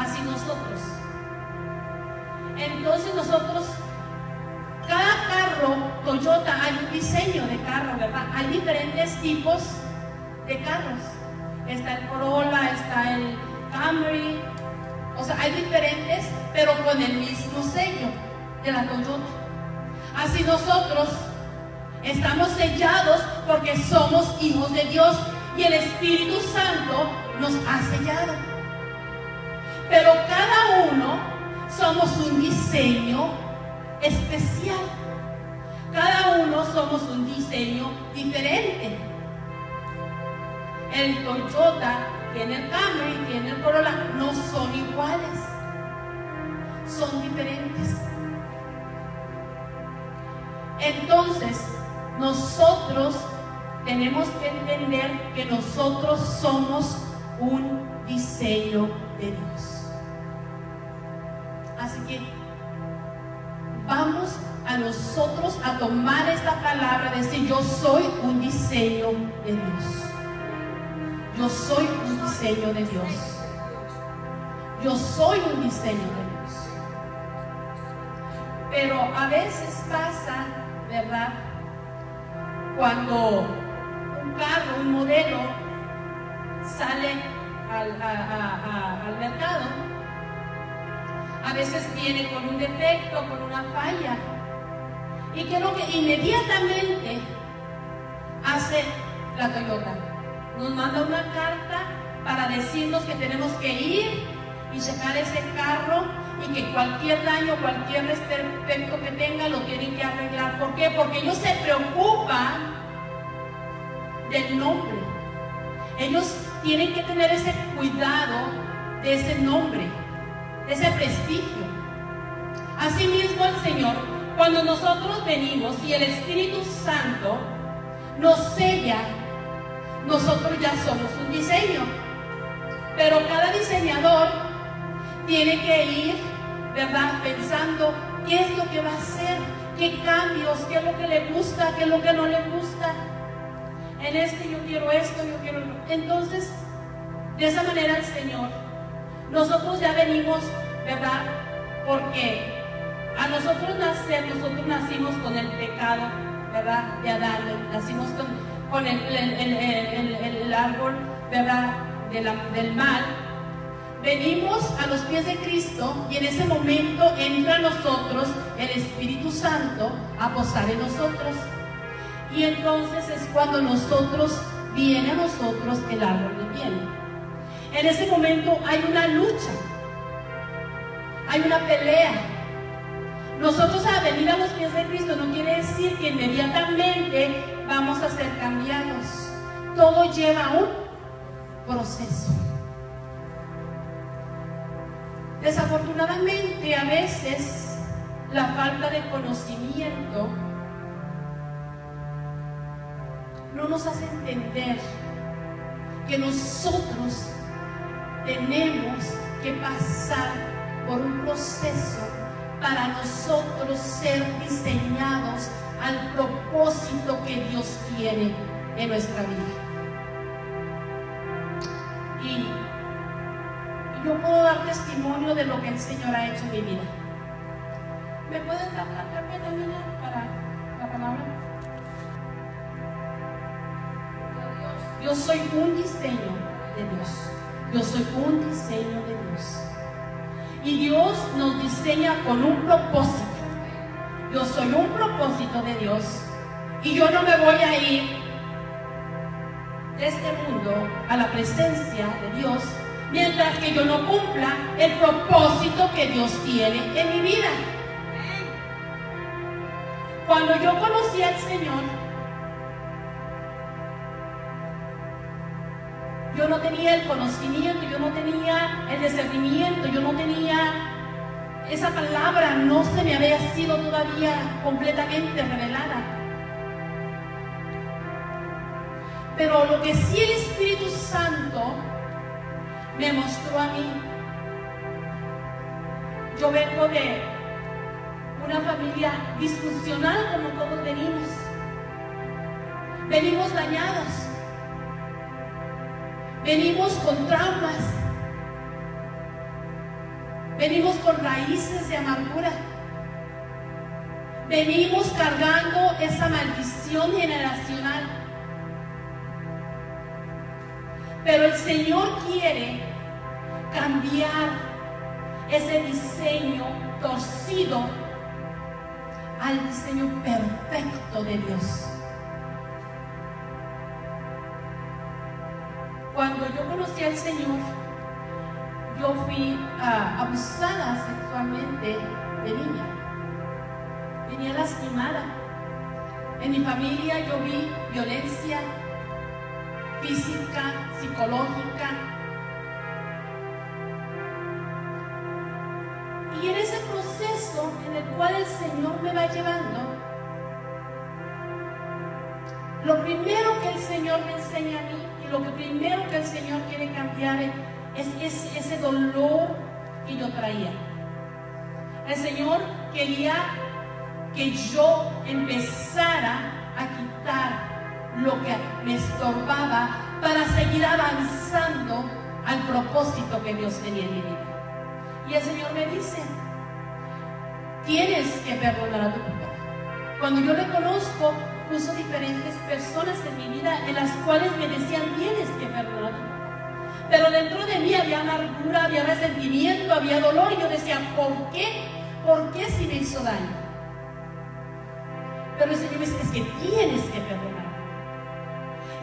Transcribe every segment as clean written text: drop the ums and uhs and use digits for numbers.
así nosotros. Entonces nosotros, cada carro Toyota, hay un diseño de carro, ¿verdad? Hay diferentes tipos de carros. Está el Corolla, está el Camry, o sea, hay diferentes, pero con el mismo sello de la Toyota. Así nosotros estamos sellados porque somos hijos de Dios y el Espíritu Santo nos ha sellado. Pero cada uno somos un diseño especial. Cada uno somos un diseño diferente. El Toyota tiene el Camry, tiene el Corolla, no son iguales, son diferentes. Entonces, nosotros tenemos que entender que nosotros somos un diseño de Dios. Así que vamos a nosotros a tomar esta palabra, decir: yo soy un diseño de Dios. Yo soy un diseño de Dios. Yo soy un diseño de Dios. Pero a veces pasa, ¿verdad? Cuando un carro, un modelo sale al mercado, a veces viene con un defecto, con una falla. ¿Y qué es lo que inmediatamente hace la Toyota? Nos manda una carta para decirnos que tenemos que ir y checar ese carro y que cualquier daño, cualquier defecto que tenga lo tienen que arreglar. ¿Por qué? Porque ellos se preocupan del nombre. Ellos tienen que tener ese cuidado de ese nombre, de ese prestigio. Asimismo el Señor, cuando nosotros venimos y el Espíritu Santo nos sella, nosotros ya somos un diseño. Pero cada diseñador tiene que ir, ¿verdad?, pensando qué es lo que va a hacer, qué cambios, qué es lo que le gusta, qué es lo que no le gusta. En yo quiero esto, yo quiero lo. Entonces, de esa manera el Señor, nosotros ya venimos, ¿verdad? Porque a nosotros nacimos con el pecado, ¿verdad?, de Adán. Nacimos con el árbol, ¿verdad?, del mal. Venimos a los pies de Cristo y en ese momento entra a nosotros el Espíritu Santo a posar en nosotros. Y entonces es cuando viene a nosotros el árbol del bien. En ese momento hay una lucha, hay una pelea. Nosotros a venir a los pies de Cristo no quiere decir que inmediatamente vamos a ser cambiados. Todo lleva un proceso. Desafortunadamente, a veces la falta de conocimiento no nos hace entender que nosotros tenemos que pasar por un proceso para nosotros ser diseñados al propósito que Dios tiene en nuestra vida. Y yo puedo dar testimonio de lo que el Señor ha hecho en mi vida. ¿Me puedes dar la carpeta, Mina, para la palabra? Yo soy un diseño de Dios. Yo soy un diseño de Dios. Y Dios nos diseña con un propósito. Yo soy un propósito de Dios. Y yo no me voy a ir de este mundo a la presencia de Dios mientras que yo no cumpla el propósito que Dios tiene en mi vida. Cuando yo conocí al Señor, yo no tenía el conocimiento, yo no tenía el discernimiento, yo no tenía esa palabra, no se me había sido todavía completamente revelada. Pero lo que sí el Espíritu Santo me mostró a mí, yo vengo de una familia disfuncional como todos venimos. Venimos dañados. Venimos con traumas. Venimos con raíces de amargura. Venimos cargando esa maldición generacional. Pero el Señor quiere cambiar ese diseño torcido al diseño perfecto de Dios. Cuando yo conocí al Señor, yo fui abusada sexualmente de niña. Venía lastimada. En mi familia yo vi violencia física, psicológica. Y en ese proceso en el cual el Señor me va llevando, lo primero que el Señor me enseña a mí y lo primero que el Señor quiere cambiar es ese dolor que yo traía. El Señor quería que yo empezara a quitar lo que me estorbaba para seguir avanzando al propósito que Dios tenía en mi vida. Y el Señor me dice: tienes que perdonar a tu papá. Cuando yo le conozco, puso diferentes personas en mi vida en las cuales me decían: tienes que perdonar a tu papá. Pero dentro de mí había amargura, había resentimiento, había dolor, y yo decía: ¿por qué? ¿Por qué si me hizo daño? Pero el Señor me dice: es que tienes que perdonar.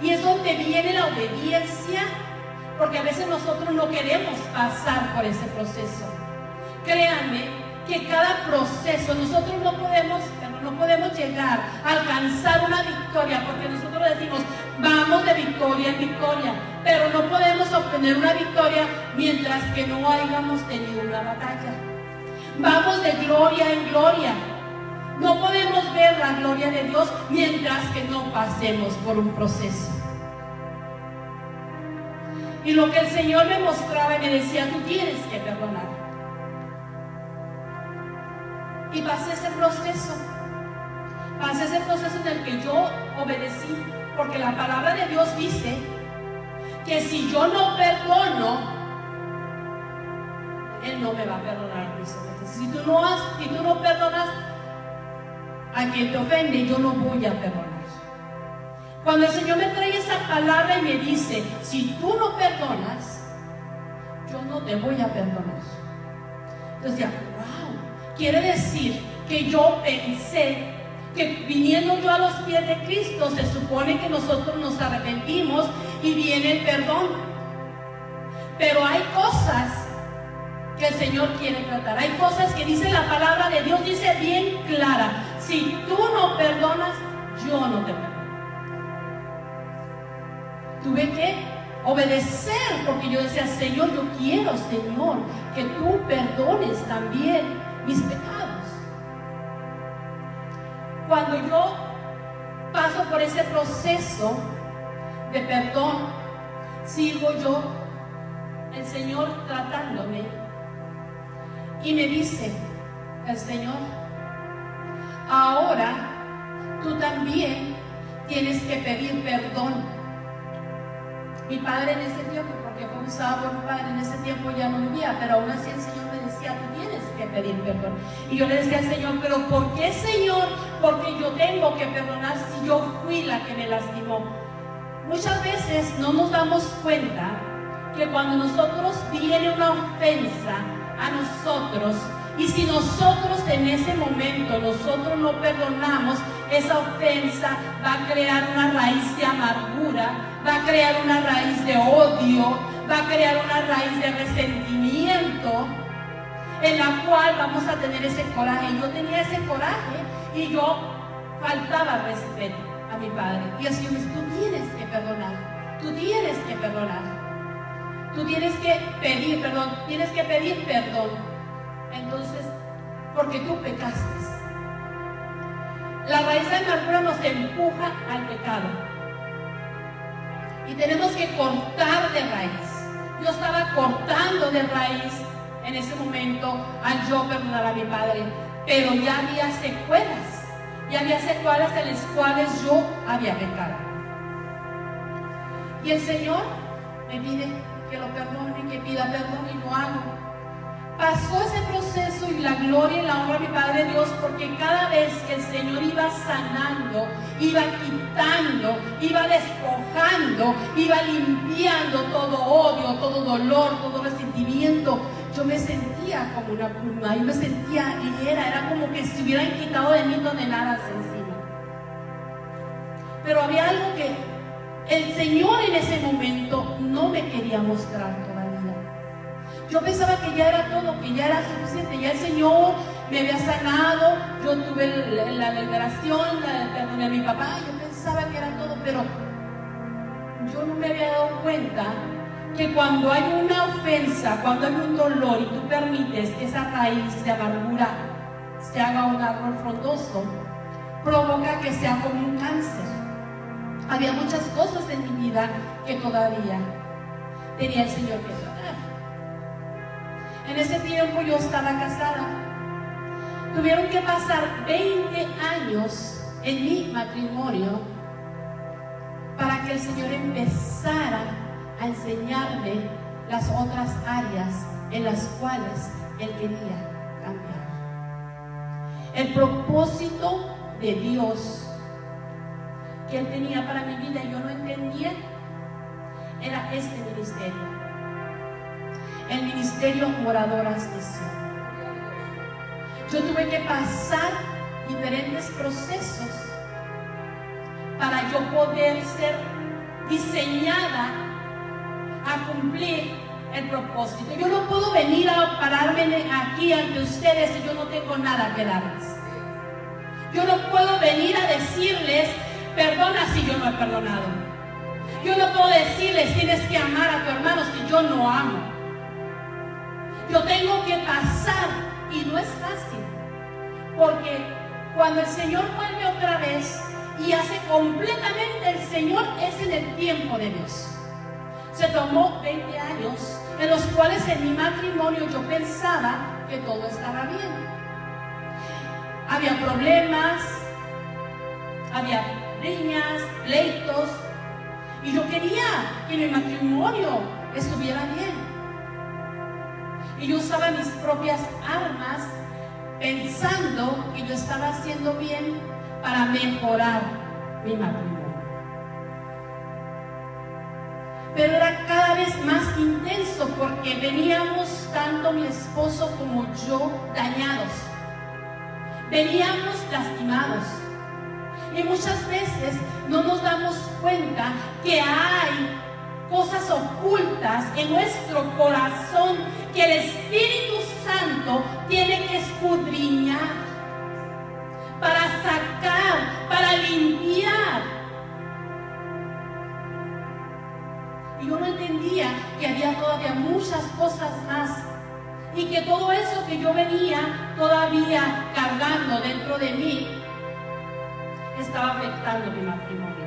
Y es donde viene la obediencia, porque a veces nosotros no queremos pasar por ese proceso. Créanme que cada proceso nosotros no podemos llegar a alcanzar una victoria, porque nosotros decimos: vamos de victoria en victoria, pero no podemos obtener una victoria mientras que no hayamos tenido una batalla. Vamos de gloria en gloria. No podemos ver la gloria de Dios mientras que no pasemos por un proceso. Y lo que el Señor me mostraba y me decía: tú tienes que perdonar. Y pasé ese proceso en el que yo obedecí, porque la palabra de Dios dice que si yo no perdono, Él no me va a perdonar mis ofensas. Si tú no perdonas a quien te ofende, yo no voy a perdonar. Cuando el Señor me trae esa palabra y me dice: si tú no perdonas, yo no te voy a perdonar. Entonces ya, wow, quiere decir que yo pensé que viniendo yo a los pies de Cristo, se supone que nosotros nos arrepentimos y viene el perdón. Pero hay cosas que el Señor quiere tratar. Hay cosas que dice la palabra de Dios, dice bien clara: si tú no perdonas, yo no te perdono. Tuve que obedecer, porque yo decía: Señor, yo quiero, Señor, que tú perdones también mis pecados. Cuando yo paso por ese proceso de perdón, sigo yo, el Señor tratándome, y me dice el Señor: ahora tú también tienes que pedir perdón. Mi padre en ese tiempo, porque fue usado por mi padre, en ese tiempo ya no vivía, pero aún así el Señor me decía: tú tienes que pedir perdón. Y yo le decía al Señor: pero ¿por qué, Señor? Porque yo tengo que perdonar si yo fui la que me lastimó. Muchas veces no nos damos cuenta que cuando nosotros viene una ofensa a nosotros, y si nosotros en ese momento nosotros no perdonamos, esa ofensa va a crear una raíz de amargura, va a crear una raíz de odio, va a crear una raíz de resentimiento, en la cual vamos a tener ese coraje. Yo tenía ese coraje y yo faltaba respeto a mi padre. Y el Señor me dice: tú tienes que perdonar, tú tienes que perdonar, tú tienes que pedir perdón, tienes que pedir perdón. Entonces, porque tú pecaste. La raíz de amargura nos empuja al pecado y tenemos que cortar de raíz. Yo estaba cortando de raíz en ese momento al yo perdonar a mi padre, pero ya había secuelas en las cuales yo había pecado. Y el Señor me pide que lo perdone, que pida perdón, y lo hago. Pasó ese la gloria y la honra a mi Padre Dios, porque cada vez que el Señor iba sanando, iba quitando, iba despojando, iba limpiando todo odio, todo dolor, todo resentimiento, yo me sentía como una pluma, yo me sentía ligera, era como que si hubieran quitado de mí toneladas encima. Pero había algo que el Señor en ese momento no me quería mostrar todavía. Yo pensaba que ya era todo, que ya era suficiente, ya el Señor me había sanado, yo tuve la liberación, perdoné a mi papá, yo pensaba que era todo, pero yo no me había dado cuenta que cuando hay una ofensa, cuando hay un dolor y tú permites que esa raíz de amargura se haga un árbol frondoso, provoca que sea como un cáncer. Había muchas cosas en mi vida que todavía tenía el Señor que sanar. En ese tiempo yo estaba casada. Tuvieron que pasar 20 años en mi matrimonio para que el Señor empezara a enseñarme las otras áreas en las cuales Él quería cambiar. El propósito de Dios que Él tenía para mi vida y yo no entendía era este ministerio. El ministerio Moradoras de Sion. Yo tuve que pasar diferentes procesos para yo poder ser diseñada a cumplir el propósito. Yo no puedo venir a pararme aquí ante ustedes si yo no tengo nada que darles. Yo no puedo venir a decirles, perdona si yo no he perdonado. Yo no puedo decirles, tienes que amar a tu hermano si yo no amo. Yo tengo que pasar, y no es fácil, porque cuando el Señor vuelve otra vez y hace completamente, el Señor es en el tiempo de Dios. Se tomó 20 años en los cuales en mi matrimonio yo pensaba que todo estaba bien. Había problemas, había riñas, pleitos, y yo quería que mi matrimonio estuviera bien. Y yo usaba mis propias armas pensando que yo estaba haciendo bien para mejorar mi matrimonio. Pero era cada vez más intenso porque veníamos tanto mi esposo como yo dañados. Veníamos lastimados. Y muchas veces no nos damos cuenta que hay cosas ocultas en nuestro corazón que el Espíritu Santo tiene que escudriñar para sacar, para limpiar. Y yo no entendía que había todavía muchas cosas más y que todo eso que yo venía todavía cargando dentro de mí estaba afectando mi matrimonio.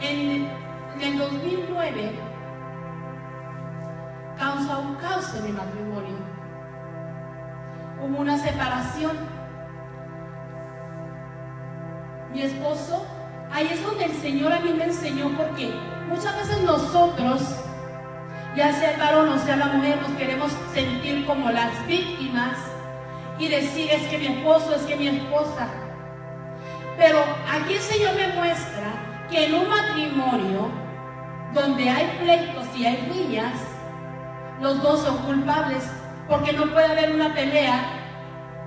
En el 2009 causa un caos en mi matrimonio. Hubo una separación. Mi esposo, ahí es donde el Señor a mí me enseñó, porque muchas veces nosotros, ya sea el varón o sea la mujer, nos queremos sentir como las víctimas y decir, es que mi esposo, es que mi esposa. Pero aquí el Señor me muestra que en un matrimonio donde hay pleitos y hay riñas, los dos son culpables, porque no puede haber una pelea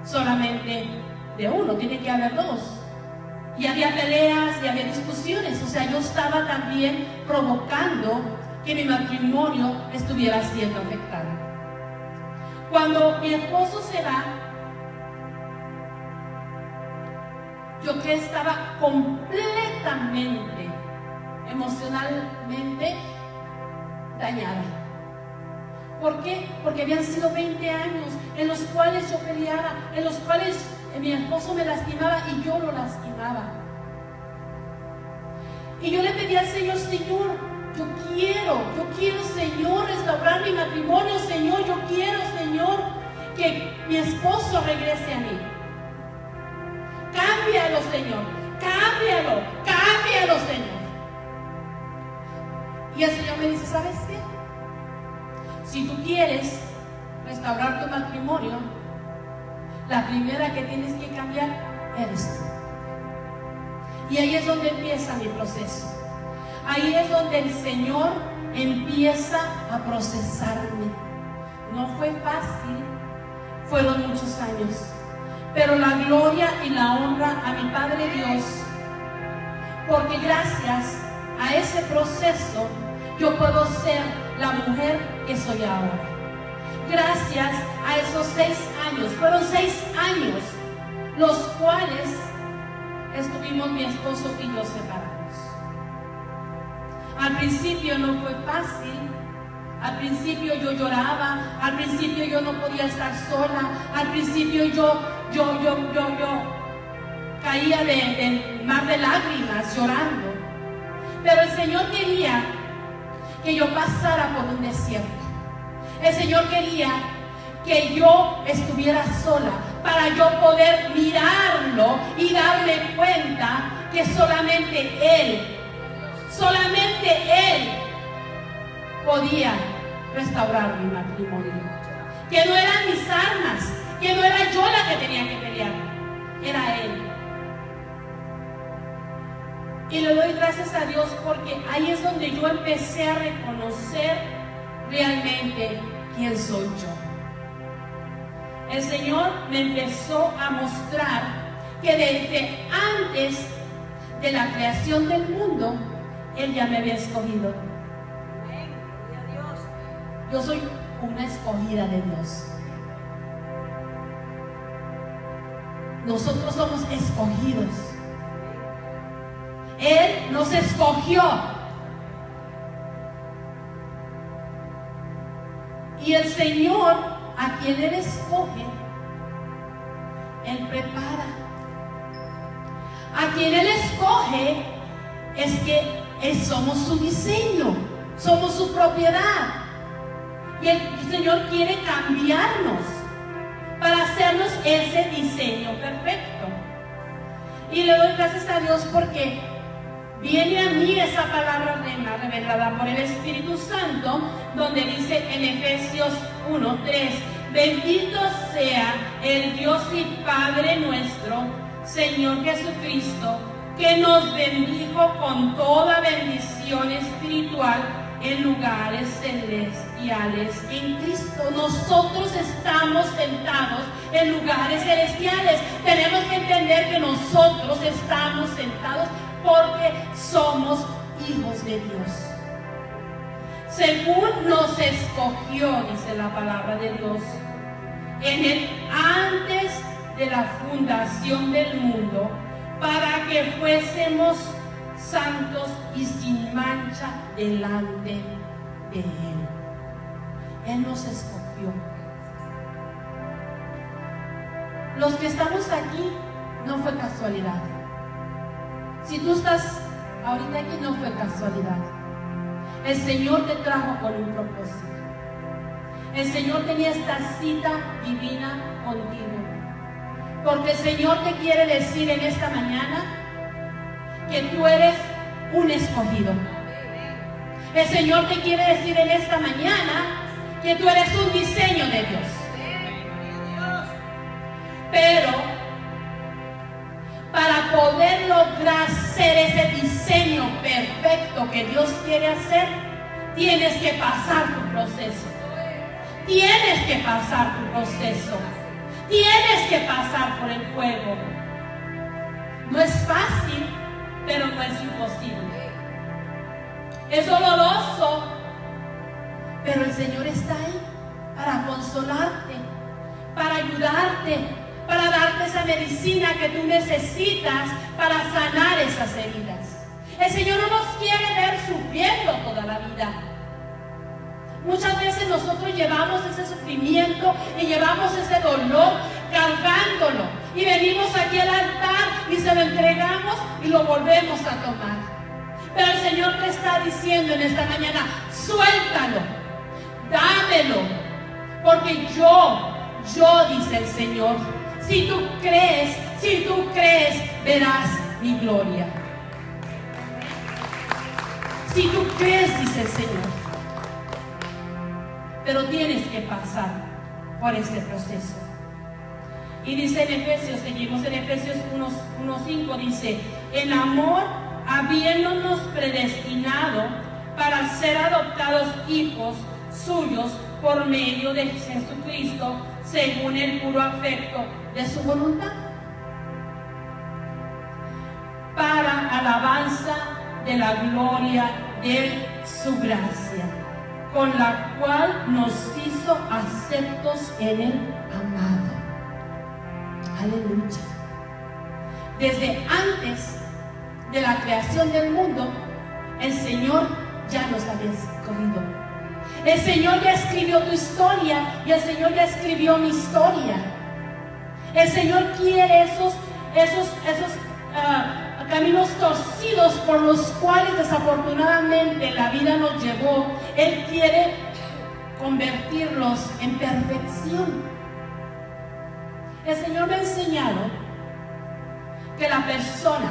solamente de uno, tiene que haber dos. Y había peleas y había discusiones, o sea, yo estaba también provocando que mi matrimonio estuviera siendo afectado. Cuando mi esposo se va, yo que estaba completamente, emocionalmente dañada. ¿Por qué? Porque habían sido 20 años en los cuales yo peleaba, en los cuales mi esposo me lastimaba y yo lo lastimaba. Y yo le pedí al Señor, Señor, yo quiero, Señor, restaurar mi matrimonio, Señor, yo quiero, Señor, que mi esposo regrese a mí. Cámbialo, Señor, cámbialo, Señor. Y el Señor me dice, ¿sabes qué? Si tú quieres restaurar tu matrimonio, la primera que tienes que cambiar eres tú. Y ahí es donde empieza mi proceso. Ahí es donde el Señor empieza a procesarme. No fue fácil, fueron muchos años, pero la gloria y la honra a mi Padre Dios, porque gracias a ese proceso yo puedo ser la mujer que soy ahora. Gracias a esos 6 años, fueron 6 años los cuales estuvimos mi esposo y yo separados. Al principio no fue fácil, al principio yo lloraba, al principio yo no podía estar sola, al principio yo caía del mar de lágrimas llorando. Pero el Señor quería que yo pasara por un desierto. El Señor quería que yo estuviera sola para yo poder mirarlo y darme cuenta que solamente Él podía restaurar mi matrimonio. Que no eran mis armas, que no era yo la que tenía que pelear, era Él. Y le doy gracias a Dios porque ahí es donde yo empecé a reconocer realmente quién soy yo. El Señor me empezó a mostrar que desde antes de la creación del mundo, Él ya me había escogido. Yo soy una escogida de Dios. Nosotros somos escogidos. Él nos escogió. Y el Señor, a quien Él escoge, Él prepara. A quien Él escoge es que somos su diseño, somos su propiedad. Y el Señor quiere cambiarnos para hacernos ese diseño perfecto. Y le doy gracias a Dios porque viene a mí esa palabra revelada por el Espíritu Santo, donde dice en Efesios 1:3: bendito sea el Dios y Padre nuestro, Señor Jesucristo, que nos bendijo con toda bendición espiritual en lugares celestiales en Cristo. Nosotros estamos sentados en lugares celestiales. Tenemos que entender que nosotros estamos sentados porque somos hijos de Dios. Según nos escogió, dice la palabra de Dios, antes de la fundación del mundo, para que fuésemos santos y sin mancha delante de Él. Él nos escogió. Los que estamos aquí no fue casualidad. Si tú estás ahorita aquí, no fue casualidad. El Señor te trajo con un propósito. El Señor tenía esta cita divina contigo. Porque el Señor te quiere decir en esta mañana que tú eres un escogido. El Señor te quiere decir en esta mañana que tú eres un diseño de Dios. Pero para poder lograr ser ese diseño perfecto que Dios quiere hacer, tienes que pasar tu proceso. Tienes que pasar tu proceso. Tienes que pasar por el fuego. No es fácil, pero no es imposible. Es doloroso, pero el Señor está ahí para consolarte, para ayudarte, para darte esa medicina que tú necesitas para sanar esas heridas. El Señor no nos quiere ver sufriendo toda la vida. Muchas veces nosotros llevamos ese sufrimiento y llevamos ese dolor cargándolo. Y venimos aquí al altar y se lo entregamos y lo volvemos a tomar. Pero el Señor te está diciendo en esta mañana: suéltalo, dámelo, porque yo, dice el Señor, si tú crees, verás mi gloria. Si tú crees, dice el Señor. Pero tienes que pasar por este proceso. Y dice en Efesios, seguimos en Efesios 1:5, dice: en amor, habiéndonos predestinado para ser adoptados hijos suyos por medio de Jesucristo, según el puro afecto de su voluntad, para alabanza de la gloria de su gracia, con la cual nos hizo aceptos en el amado. Aleluya. Desde antes de la creación del mundo, el Señor ya nos había escogido. El Señor ya escribió tu historia y el Señor ya escribió mi historia. El Señor quiere esos caminos torcidos por los cuales desafortunadamente la vida nos llevó. Él quiere convertirlos en perfección. El Señor me ha enseñado que la persona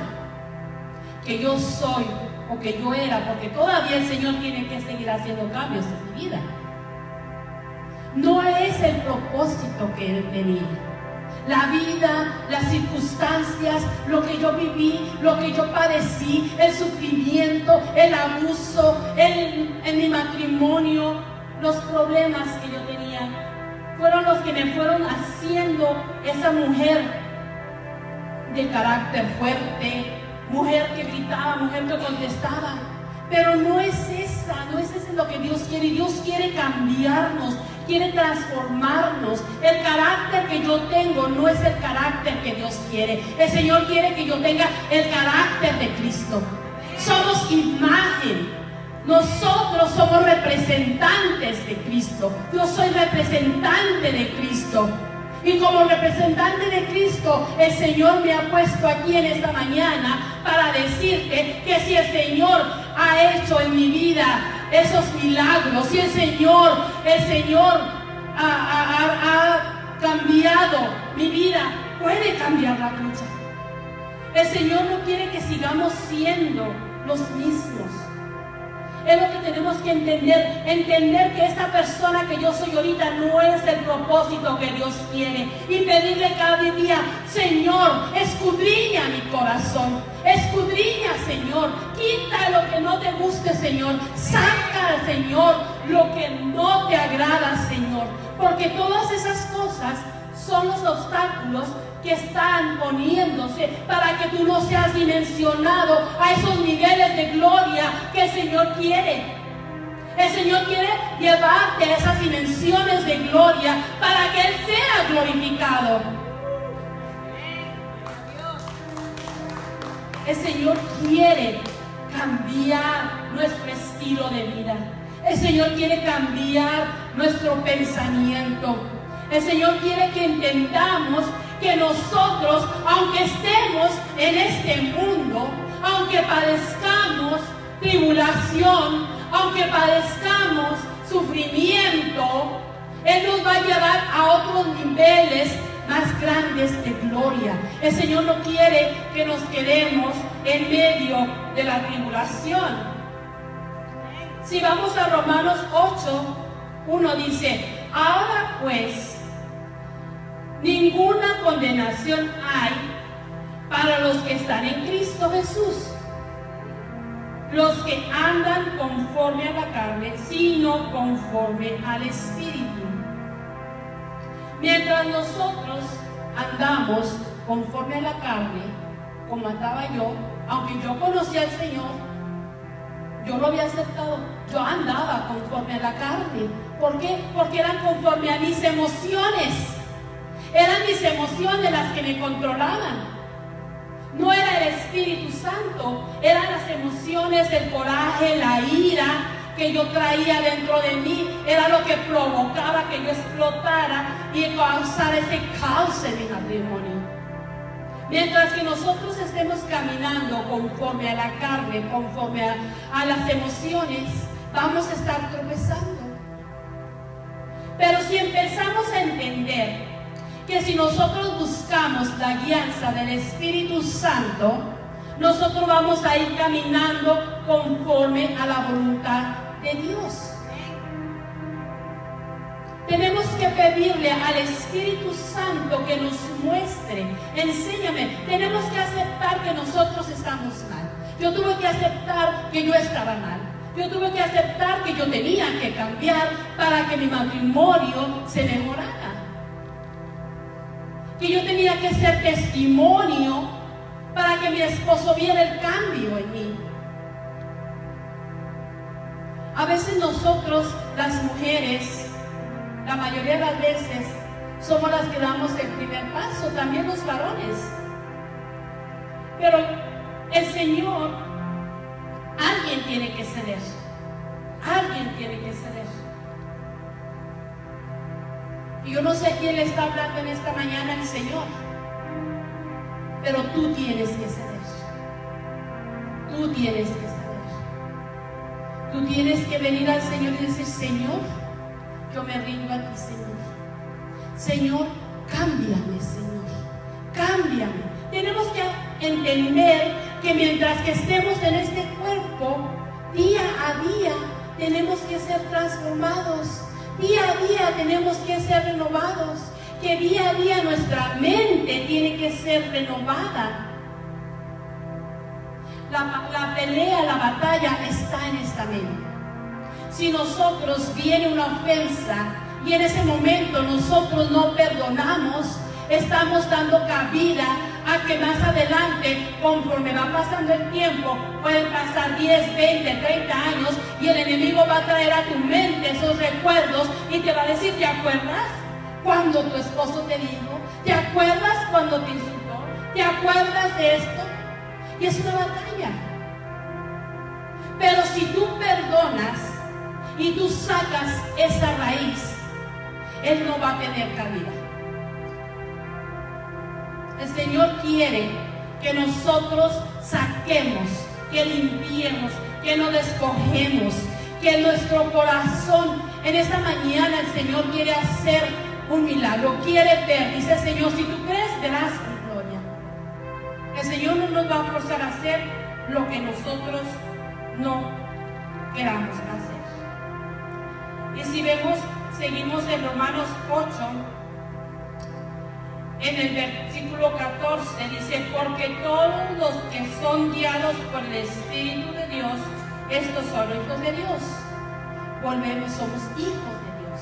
que yo soy o que yo era, porque todavía el Señor tiene que seguir haciendo cambios en mi vida, no es el propósito que Él tenía. La vida, las circunstancias, lo que yo viví, lo que yo padecí, el sufrimiento, el abuso, en mi matrimonio, los problemas que yo tenía, fueron los que me fueron haciendo esa mujer de carácter fuerte, mujer que gritaba, mujer que contestaba. Pero no es eso lo que Dios quiere. Dios quiere cambiarnos, quiere transformarnos. El carácter que yo tengo no es el carácter que Dios quiere. El Señor quiere que yo tenga el carácter de Cristo. Somos imagen. Nosotros somos representantes de Cristo. Yo soy representante de Cristo. Y como representante de Cristo, el Señor me ha puesto aquí en esta mañana para decirte que si el Señor ha hecho en mi vida esos milagros, si el Señor ha cambiado mi vida, puede cambiar la tuya. El Señor no quiere que sigamos siendo los mismos. Es lo que tenemos que entender que esta persona que yo soy ahorita no es el propósito que Dios quiere, y pedirle cada día: Señor, escudriña mi corazón, escudriña, Señor, quita lo que no te guste, Señor, saca, Señor, lo que no te agrada, Señor, porque todas esas cosas son los obstáculos que están poniéndose para que tú no seas dimensionado a esos niveles de gloria que el Señor quiere. El Señor quiere llevarte a esas dimensiones de gloria para que Él sea glorificado. El Señor quiere cambiar nuestro estilo de vida. El Señor quiere cambiar nuestro pensamiento. El Señor quiere que entendamos que nosotros, aunque estemos en este mundo, aunque padezcamos tribulación, aunque padezcamos sufrimiento, Él nos va a llevar a otros niveles más grandes de gloria. El Señor no quiere que nos quedemos en medio de la tribulación. Si vamos a Romanos 8:1 dice: ahora pues, ninguna condenación hay para los que están en Cristo Jesús, los que andan conforme a la carne, sino conforme al Espíritu. Mientras nosotros andamos conforme a la carne, como andaba yo, aunque yo conocía al Señor, yo lo había aceptado, yo andaba conforme a la carne. ¿Por qué? Porque eran conforme a mis emociones. Eran mis emociones las que me controlaban. No era el Espíritu Santo, eran las emociones, el coraje, la ira que yo traía dentro de mí. Era lo que provocaba que yo explotara y causara ese caos en mi matrimonio. Mientras que nosotros estemos caminando conforme a la carne, conforme a las emociones, vamos a estar tropezando. Pero si empezamos a entender que si nosotros buscamos la guianza del Espíritu Santo, nosotros vamos a ir caminando conforme a la voluntad de Dios. Tenemos que pedirle al Espíritu Santo que nos muestre, enséñame. Tenemos que aceptar que nosotros estamos mal. Yo tuve que aceptar que yo estaba mal. Yo tuve que aceptar que yo tenía que cambiar para que mi matrimonio se mejorara. Que yo tenía que ser testimonio para que mi esposo viera el cambio en mí. A veces nosotros, las mujeres, la mayoría de las veces, somos las que damos el primer paso, también los varones. Pero el Señor, alguien tiene que ceder. Alguien tiene que ceder. Y yo no sé a quién le está hablando en esta mañana el Señor, pero tú tienes que ceder. Tú tienes que ceder. Tú tienes que venir al Señor y decir: Señor, yo me rindo a ti, Señor. Señor, cámbiame, Señor. Cámbiame. Tenemos que entender que mientras que estemos en este cuerpo, día a día tenemos que ser transformados. Día a día tenemos que ser renovados. Que día a día nuestra mente tiene que ser renovada. La pelea, la batalla está en esta mente. Si nosotros viene una ofensa y en ese momento nosotros no perdonamos, estamos dando cabida a que más adelante, conforme va pasando el tiempo, pueden pasar 10, 20, 30 años y el enemigo va a traer a tu mente esos recuerdos y te va a decir: ¿te acuerdas cuando tu esposo te dijo? ¿Te acuerdas cuando te insultó? ¿Te acuerdas de esto? Y es una batalla. Pero si tú perdonas y tú sacas esa raíz, él no va a tener cabida. El Señor quiere que nosotros saquemos, que limpiemos, que nos despojemos, que nuestro corazón, en esta mañana el Señor quiere hacer un milagro, quiere ver. Dice: Señor, si tú crees, verás mi gloria. El Señor no nos va a forzar a hacer lo que nosotros no queramos hacer. Y si vemos, seguimos en Romanos 8, en el versículo 14, dice: porque todos los que son guiados por el Espíritu de Dios, estos son hijos de Dios. Volvemos, somos hijos de Dios.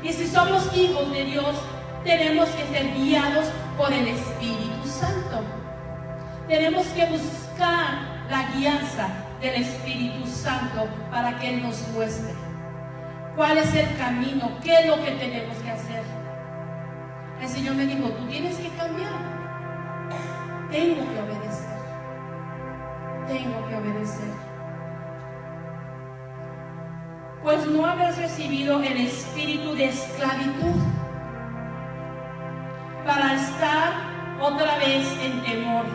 Y si somos hijos de Dios, tenemos que ser guiados por el Espíritu Santo. Tenemos que buscar la guianza del Espíritu Santo para que Él nos muestre cuál es el camino, qué es lo que tenemos que hacer. El Señor me dijo: tú tienes que cambiar. Tengo que obedecer. Tengo que obedecer. Pues no habéis recibido el espíritu de esclavitud para estar otra vez en temor,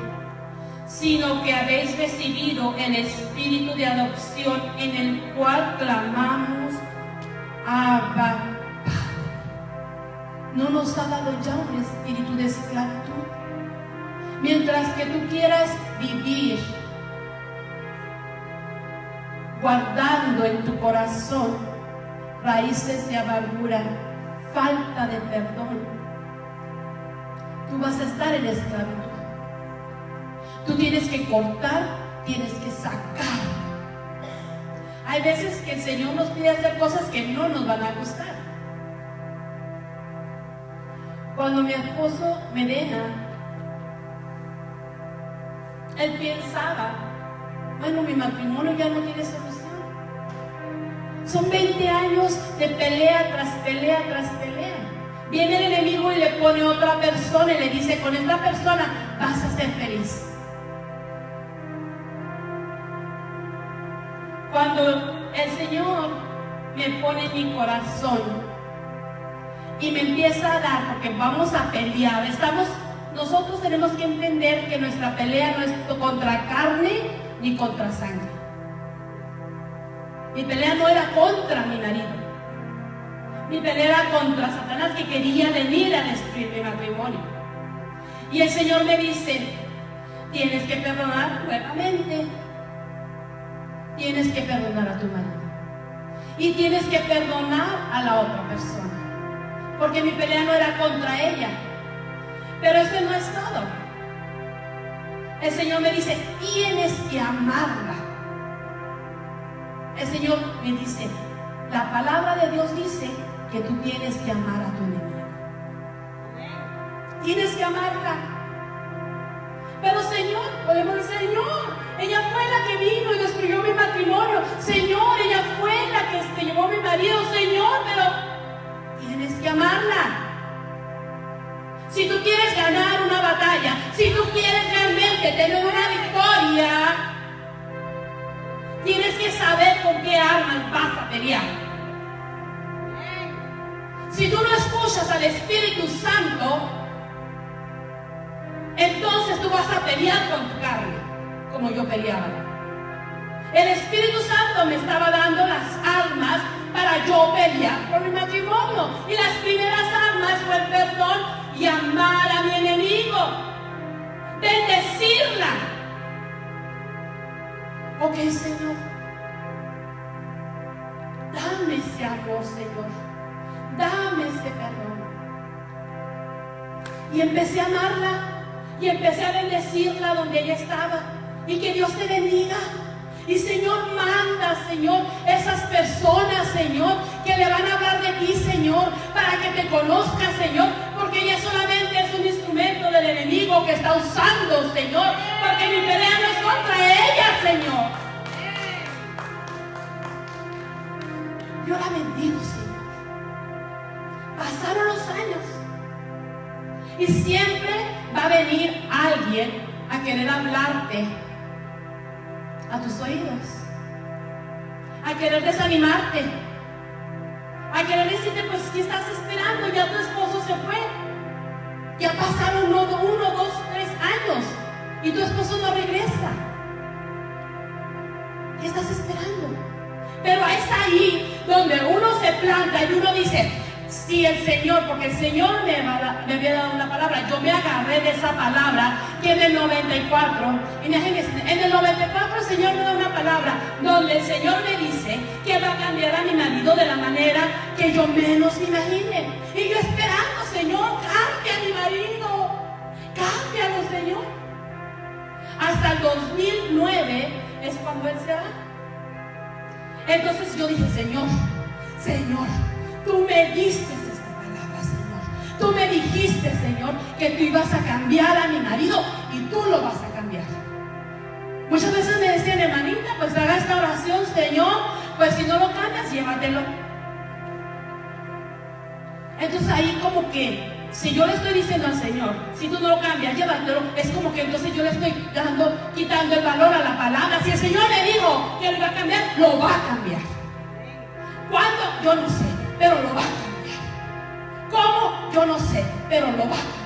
sino que habéis recibido el espíritu de adopción, en el cual clamamos: Abba, Padre. No nos ha dado ya un espíritu de esclavitud. Mientras que tú quieras vivir guardando en tu corazón raíces de amargura, falta de perdón, tú vas a estar en esclavitud. Tú tienes que cortar, tienes que sacar. Hay veces que el Señor nos pide hacer cosas que no nos van a gustar. Cuando mi esposo me deja, él pensaba: bueno, mi matrimonio ya no tiene solución. Son 20 años de pelea tras pelea tras pelea. Viene el enemigo y le pone otra persona y le dice: con esta persona vas a ser feliz. Cuando el Señor me pone en mi corazón y me empieza a dar, porque vamos a pelear, nosotros tenemos que entender que nuestra pelea no es contra carne ni contra sangre. Mi pelea no era contra mi marido. Mi pelea era contra Satanás, que quería venir a destruir mi matrimonio. Y el Señor me dice: tienes que perdonar nuevamente. Tienes que perdonar a tu marido. Y tienes que perdonar a la otra persona. Porque mi pelea no era contra ella. Pero eso no es todo. El Señor me dice, tienes que amarla. El Señor me dice, la palabra de Dios dice que tú tienes que amar a tu enemigo. Tienes que amarla. Pero Señor, podemos decir, Señor, ella fue la que vino y destruyó mi matrimonio. Señor, ella fue la que se llevó a mi marido. Señor, pero tienes que amarla. Si tú quieres ganar una batalla, si tú quieres realmente tener una victoria, tienes que saber con qué armas vas a pelear. Si tú no escuchas al Espíritu Santo, entonces tú vas a pelear con tu carne, como yo peleaba. El Espíritu Santo me estaba dando las armas para yo pelear por mi matrimonio. Y las primeras armas fue el perdón y amar a mi enemigo. Bendecirla. Ok, Señor. Dame ese amor, Señor. Dame ese perdón. Y empecé a amarla. Y empecé a bendecirla donde ella estaba. Y que Dios te bendiga. Y Señor, manda, Señor, esas personas, Señor, que le van a hablar de ti, Señor, para que te conozca, Señor, porque ella solamente es un instrumento del enemigo que está usando, Señor, porque mi pelea no es contra ella, Señor. Yo la bendigo, Señor. Pasaron los años y siempre va a venir alguien a querer hablarte a tus oídos, a querer desanimarte, a querer decirte, pues, ¿qué estás esperando? Ya tu esposo se fue, ya pasaron 1, 2, 3 años y tu esposo no regresa. ¿Qué estás esperando? Pero es ahí donde uno se planta y uno dice, sí, el Señor, porque el Señor me había dado una palabra. Yo me agarré de esa palabra que en el 94, imagínense, en el 94 el Señor me da una palabra donde el Señor me dice que va a cambiar a mi marido de la manera que yo menos me imagine. Y yo esperando, Señor, cambia a mi marido, cámbialo, Señor. Hasta el 2009 es cuando él se va. Entonces yo dije, Señor, tú me diste esta palabra, Señor. Tú me dijiste, Señor, que tú ibas a cambiar a mi marido y tú lo vas a cambiar. Muchas veces me decían, hermanita, pues haga esta oración, Señor, pues si no lo cambias, llévatelo. Entonces ahí como que, si yo le estoy diciendo al Señor, si tú no lo cambias, llévatelo, es como que entonces yo le estoy quitando el valor a la palabra. Si el Señor me dijo que lo iba a cambiar, lo va a cambiar. ¿Cuándo? Yo no sé, pero lo va a cambiar. ¿Cómo? Yo no sé, pero lo va a cambiar.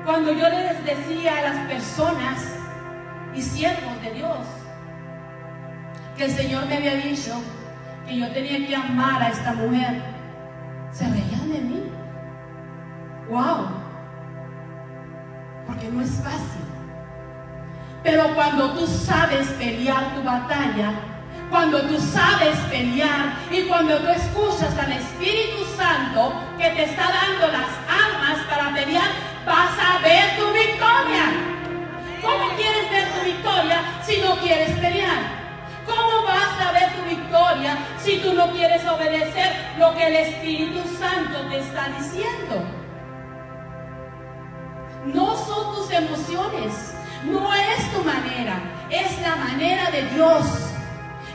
Cuando yo les decía a las personas y siervos de Dios que el Señor me había dicho que yo tenía que amar a esta mujer, se reían de mí. ¡Wow! Porque no es fácil. Pero cuando tú sabes pelear tu batalla, cuando tú sabes pelear y cuando tú escuchas al Espíritu Santo que te está dando las armas para pelear, vas a ver tu victoria. ¿Cómo quieres ver tu victoria si no quieres pelear? ¿Cómo vas a ver tu victoria si tú no quieres obedecer lo que el Espíritu Santo te está diciendo? No son tus emociones, no es tu manera, es la manera de Dios.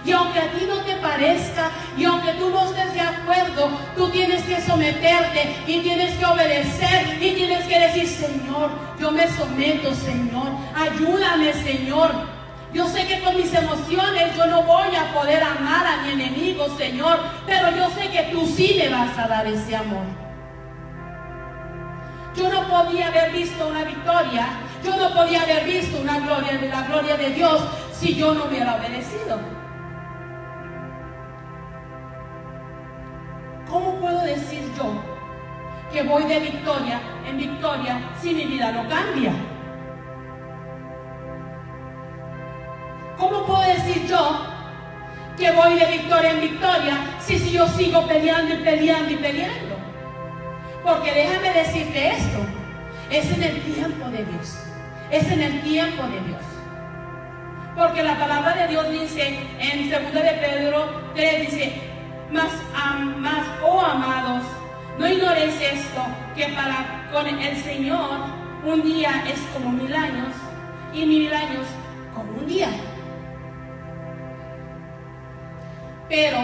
Y aunque a ti no te parezca, y aunque tú no estés de acuerdo, tú tienes que someterte y tienes que obedecer y tienes que decir, Señor, yo me someto, Señor, ayúdame, Señor. Yo sé que con mis emociones yo no voy a poder amar a mi enemigo, Señor, pero yo sé que tú sí me vas a dar ese amor. Yo no podía haber visto una victoria, yo no podía haber visto una gloria de la gloria de Dios si yo no hubiera obedecido. ¿Cómo puedo decir yo que voy de victoria en victoria si mi vida no cambia? decir yo que voy de victoria en victoria si yo sigo peleando y peleando y peleando? Porque déjame decirte esto, es en el tiempo de Dios, es en el tiempo de Dios. Porque la palabra de Dios dice en 2 de Pedro 3, dice, mas oh amados, no ignoréis esto, que para con el Señor un día es como 1000 años y 1000 años como un día. Pero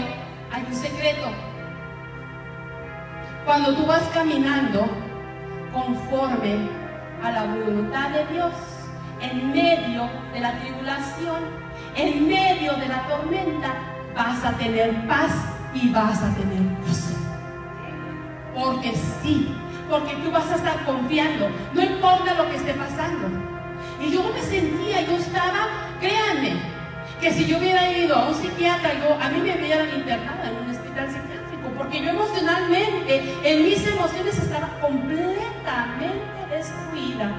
hay un secreto. Cuando tú vas caminando conforme a la voluntad de Dios, en medio de la tribulación, en medio de la tormenta, vas a tener paz y vas a tener gozo. Porque sí, porque tú vas a estar confiando, no importa lo que esté pasando. Y yo me sentía, yo estaba, créanme, que si yo hubiera ido a un psiquiatra, a mí me hubieran internado en un hospital psiquiátrico, porque yo emocionalmente, en mis emociones estaba completamente destruida.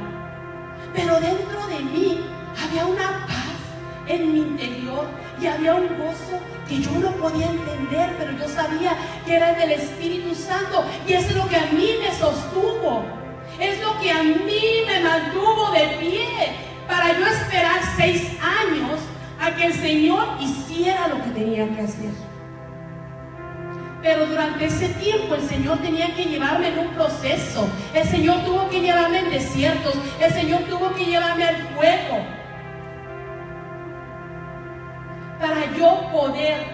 Pero dentro de mí había una paz en mi interior y había un gozo que yo no podía entender, pero yo sabía que era del Espíritu Santo, y es lo que a mí me sostuvo, es lo que a mí me mantuvo de pie para yo esperar 6 años a que el Señor hiciera lo que tenía que hacer. Pero durante ese tiempo el Señor tenía que llevarme en un proceso. El Señor tuvo que llevarme en desiertos. El Señor tuvo que llevarme al fuego para yo poder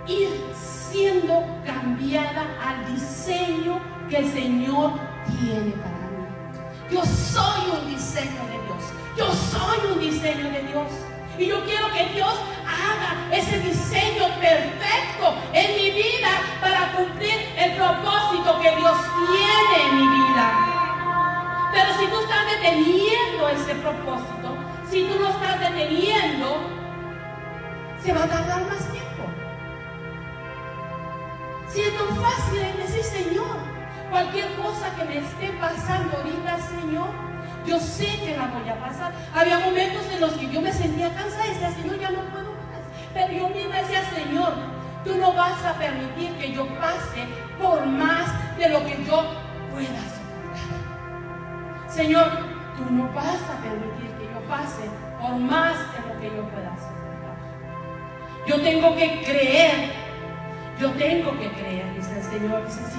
ir siendo cambiada al diseño que el Señor tiene para mí. Yo soy un diseño de Dios. Yo soy un diseño de Dios. Y yo quiero que Dios haga ese diseño perfecto en mi vida para cumplir el propósito que Dios tiene en mi vida. Pero si tú estás deteniendo ese propósito, si tú lo estás deteniendo, se va a tardar más tiempo. Si es tan fácil en decir, Señor, cualquier cosa que me esté pasando ahorita, Señor, yo sé que la voy a pasar. Había momentos en los que yo me sentía cansada y decía, Señor, ya no puedo más. Pero yo misma decía, Señor, tú no vas a permitir que yo pase por más de lo que yo pueda soportar. Señor, tú no vas a permitir que yo pase por más de lo que yo pueda soportar. Yo tengo que creer, dice el Señor. Dice, si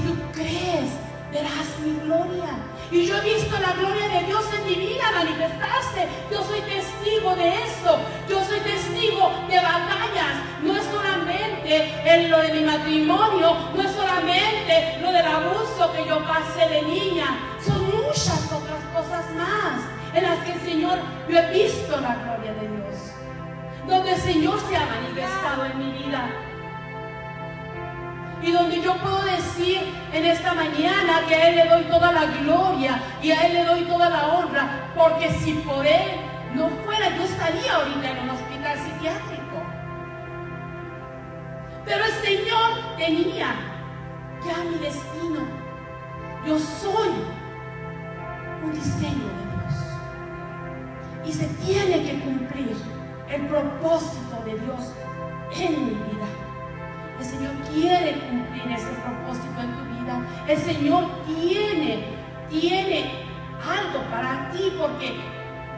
tú crees, verás mi gloria. Y yo he visto la gloria de Dios en mi vida manifestarse. Yo soy testigo de esto. Yo soy testigo de batallas. No es solamente en lo de mi matrimonio, no es solamente lo del abuso que yo pasé de niña. Son muchas otras cosas más en las que el Señor, yo he visto la gloria de Dios, donde el Señor se ha manifestado en mi vida. Y donde yo puedo decir en esta mañana que a Él le doy toda la gloria y a Él le doy toda la honra, porque si por Él no fuera, yo estaría ahorita en un hospital psiquiátrico. Pero el Señor tenía ya mi destino. Yo soy un diseño de Dios y se tiene que cumplir el propósito de Dios en mi vida. El Señor quiere cumplir ese propósito en tu vida. El Señor tiene algo para ti, porque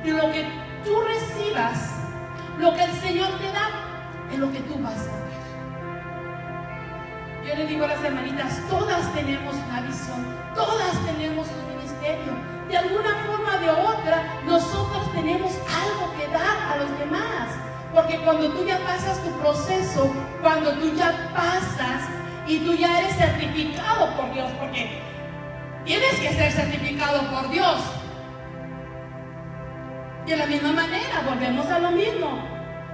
de lo que tú recibas, lo que el Señor te da, es lo que tú vas a dar. Yo le digo a las hermanitas, todas tenemos una visión, todas tenemos un ministerio. De alguna forma o de otra, nosotros tenemos algo que dar a los demás. Porque cuando tú ya pasas tu proceso, cuando tú ya pasas y tú ya eres certificado por Dios, porque tienes que ser certificado por Dios. De la misma manera, volvemos a lo mismo.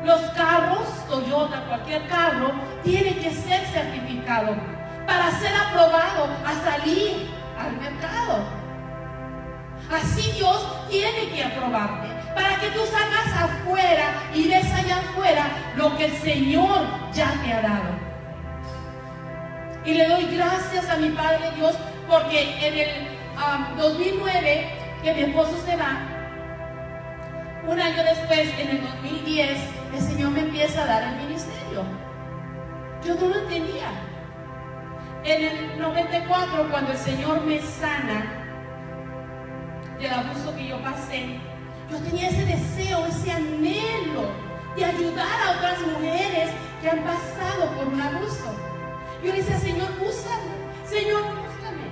Los carros, Toyota, cualquier carro, tiene que ser certificado para ser aprobado a salir al mercado. Así Dios tiene que aprobarte para que tú salgas afuera y des allá afuera lo que el Señor ya te ha dado. Y le doy gracias a mi Padre Dios, porque en el 2009, que mi esposo se va, Un año después, en el 2010, el Señor me empieza a dar el ministerio. Yo no lo entendía. En el 94, cuando el Señor me sana del abuso que yo pasé, yo tenía ese deseo, ese anhelo de ayudar a otras mujeres que han pasado por un abuso. Yo le decía, Señor, úsame, Señor, úsame.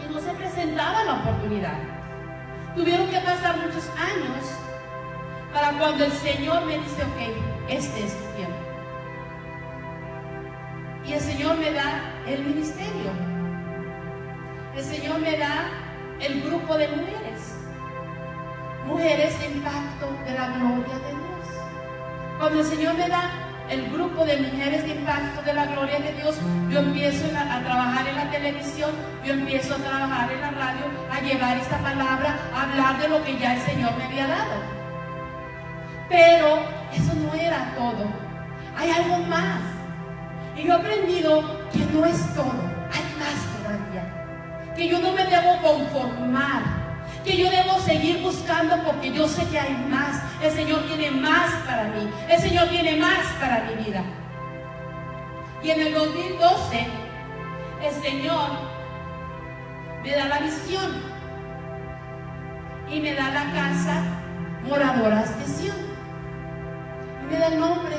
Y no se presentaba la oportunidad. Tuvieron que pasar muchos años para cuando el Señor me dice, ok, este es tu tiempo. Y el Señor me da el ministerio. El Señor me da el grupo de mujeres. Mujeres de impacto de la gloria de Dios. Cuando el Señor me da el grupo de mujeres de impacto de la gloria de Dios, yo empiezo a trabajar en la televisión, yo empiezo a trabajar en la radio, a llevar esta palabra, a hablar de lo que ya el Señor me había dado. Pero eso no era todo. Hay algo más. Y yo he aprendido que no es todo, hay más todavía. Que yo no me debo conformar, que yo debo seguir buscando porque yo sé que hay más. El Señor tiene más para mí, el Señor tiene más para mi vida. Y en el 2012, el Señor me da la visión y me da la casa Moradoras de Sion. Y me da el nombre.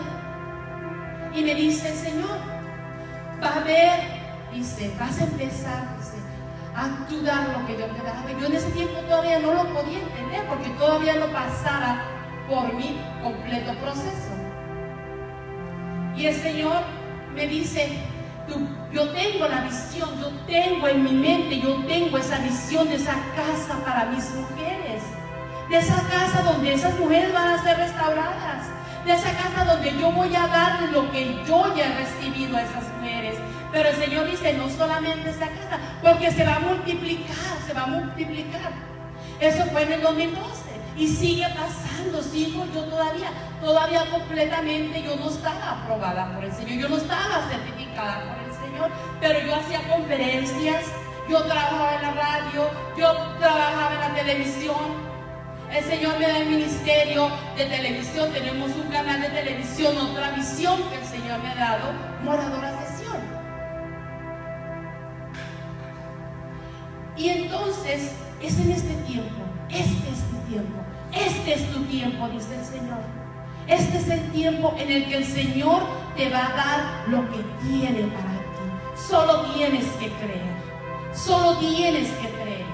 Y me dice el Señor, va a ver, dice, vas a empezar, dice, a actuar lo que yo te daba. Yo en ese tiempo todavía no lo podía entender porque todavía no pasaba por mi completo proceso. Y el Señor me dice, yo tengo la visión, yo tengo en mi mente, yo tengo esa visión de esa casa para mis mujeres, de esa casa donde esas mujeres van a ser restauradas, de esa casa donde yo voy a darle lo que yo ya he recibido a esas mujeres. Pero el Señor dice, no solamente esa casa, porque se va a multiplicar, se va a multiplicar. Eso fue en el 2012 y sigue pasando, sigo yo todavía completamente. Yo no estaba aprobada por el Señor, yo no estaba certificada por el Señor, pero yo hacía conferencias, yo trabajaba en la radio, yo trabajaba en la televisión. El Señor me da el ministerio de televisión, tenemos un canal de televisión, otra visión que el Señor me ha dado, Moradoras de Sion. Y entonces, es en este tiempo, este es tu tiempo, este es tu tiempo, dice el Señor. Este es el tiempo en el que el Señor te va a dar lo que tiene para ti. Solo tienes que creer, solo tienes que creer.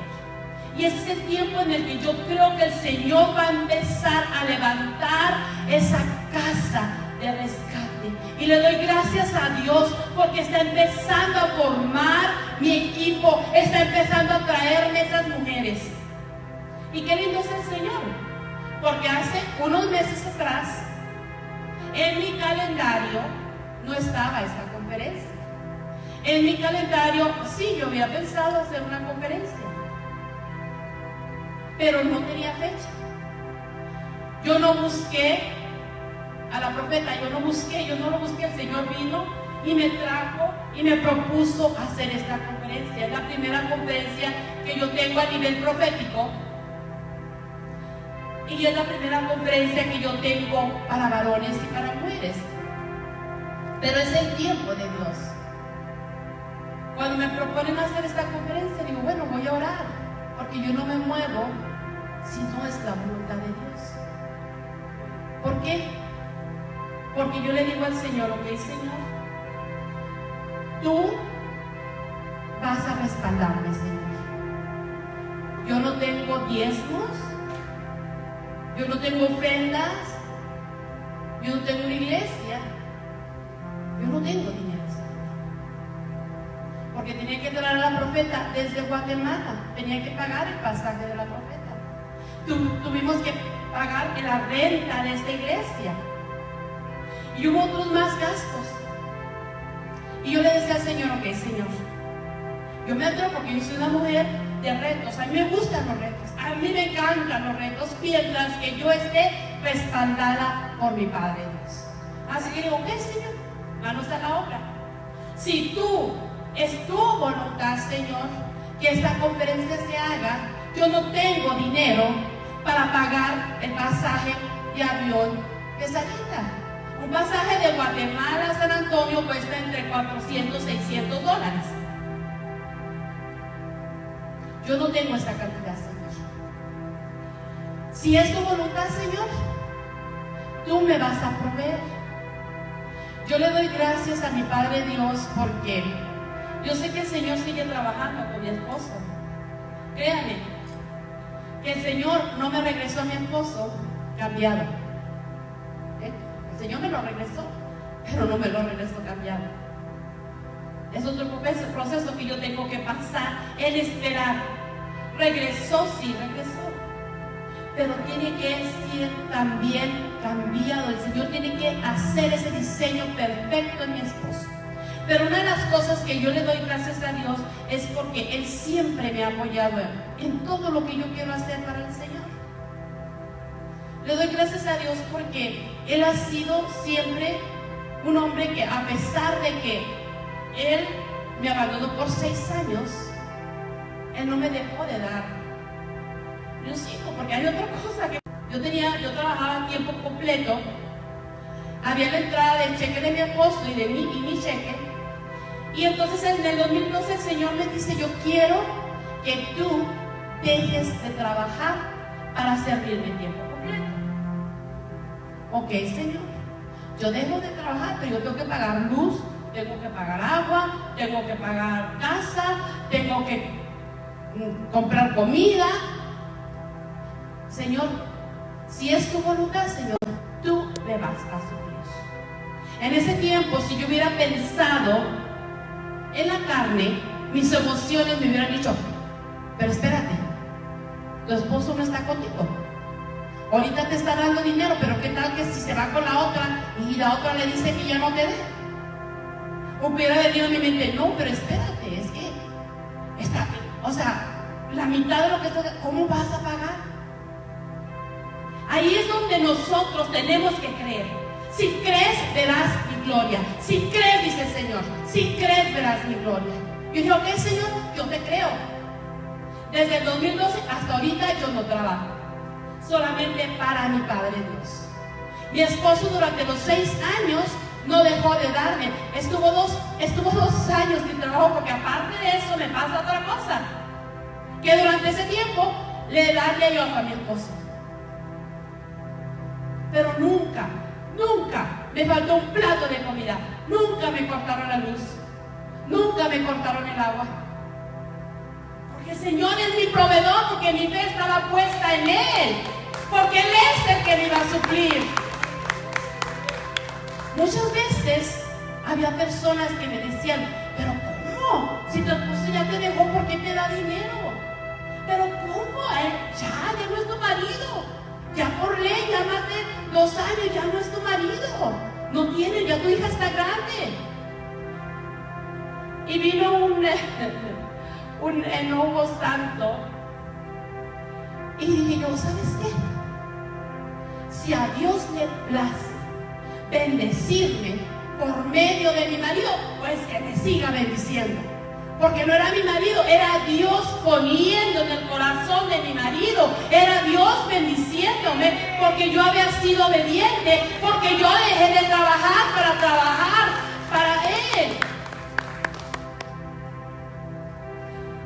Y ese es el tiempo en el que yo creo que el Señor va a empezar a levantar esa casa de rescate. Y le doy gracias a Dios porque está empezando a formar mi equipo, está empezando a traerme esas mujeres. Y qué lindo es el Señor, porque hace unos meses atrás, en mi calendario no estaba esta conferencia. En mi calendario, sí, yo había pensado hacer una conferencia, pero no tenía fecha. Yo no busqué a la profeta, yo no lo busqué, el Señor vino y me trajo y me propuso hacer esta conferencia. Es la primera conferencia que yo tengo a nivel profético y es la primera conferencia que yo tengo para varones y para mujeres. Pero es el tiempo de Dios. Cuando me proponen hacer esta conferencia, digo, bueno, voy a orar, porque yo no me muevo si no es la voluntad de Dios. ¿Por qué? Porque yo le digo al Señor, ok, Señor, tú vas a respaldarme, Señor. Yo no tengo diezmos, yo no tengo ofrendas, yo no tengo una iglesia, yo no tengo dinero, Señor. Porque tenía que traer a la profeta desde Guatemala, tenía que pagar el pasaje de la profeta. Tuvimos que pagar la renta de esta iglesia. Y hubo otros más gastos. Y yo le decía al Señor, ok, Señor, yo me atrevo porque yo soy una mujer de retos. A mí me gustan los retos, a mí me encantan los retos, mientras que yo esté respaldada por mi Padre Dios. Así que digo, ok, Señor, manos a la obra. Si es tu voluntad, Señor, que esta conferencia se haga, yo no tengo dinero, para pagar el pasaje de avión de salida. Un pasaje de Guatemala a San Antonio cuesta entre 400 y 600 dólares. Yo no tengo esta cantidad, Señor. Si es tu voluntad, Señor, tú me vas a proveer. Yo le doy gracias a mi Padre Dios porque yo sé que el Señor sigue trabajando con mi esposo. Créanme, que el Señor no me regresó a mi esposo cambiado. El Señor me lo regresó, pero no me lo regresó cambiado. Es otro proceso que yo tengo que pasar, el esperar. Regresó, sí, regresó, pero tiene que ser también cambiado. El Señor tiene que hacer ese diseño perfecto en mi esposo. Pero una de las cosas que yo le doy gracias a Dios es porque Él siempre me ha apoyado en todo lo que yo quiero hacer para el Señor. Le doy gracias a Dios porque Él ha sido siempre un hombre que, a pesar de que Él me abandonó por 6 años, Él no me dejó de dar ni un hijo, porque hay otra cosa que yo trabajaba a tiempo completo. Había la entrada del cheque de mi esposo y de mi cheque. Y entonces en el 2012 el Señor me dice: yo quiero que tú dejes de trabajar para servirme tiempo completo. Ok, Señor, yo dejo de trabajar, pero yo tengo que pagar luz, tengo que pagar agua, tengo que pagar casa, tengo que comprar comida. Señor, si es tu voluntad, Señor, tú me vas a suplir. En ese tiempo, si yo hubiera pensado en la carne, mis emociones me hubieran dicho: pero espérate, tu esposo no está contigo. Ahorita te está dando dinero, pero qué tal que si se va con la otra y la otra le dice que ya no te dé. Hubiera venido a mi mente: no, pero espérate, es que está, o sea, la mitad de lo que está, ¿cómo vas a pagar? Ahí es donde nosotros tenemos que creer. Si crees, verás mi gloria. Si crees, dice el Señor, si crees, verás mi gloria. Yo dije: ok, Señor, yo te creo. Desde el 2012 hasta ahorita yo no trabajo, solamente para mi Padre Dios. Mi esposo durante los 6 años no dejó de darme. Estuvo dos años sin trabajo, porque aparte de eso me pasa otra cosa, que durante ese tiempo le daría yo a mi esposo. Pero nunca me faltó un plato de comida, nunca me cortaron la luz, nunca me cortaron el agua, porque el Señor es mi proveedor, porque mi fe estaba puesta en Él, porque Él es el que me iba a suplir. Muchas veces había personas que me decían: pero ¿cómo? Si tu esposo ya te dejó, ¿por qué te da dinero? Pero ¿cómo? Ya no es tu marido. Ya por ley, ya más de 2 años, ya no es tu marido. No tiene, ya tu hija está grande. Y vino un enojo santo. Y dije yo: ¿sabes qué? Si a Dios le place bendecirme por medio de mi marido, pues que me siga bendiciendo. Porque no era mi marido, era Dios poniendo en el corazón de mi marido, era Dios bendiciéndome, porque yo había sido obediente, porque yo dejé de trabajar para Él.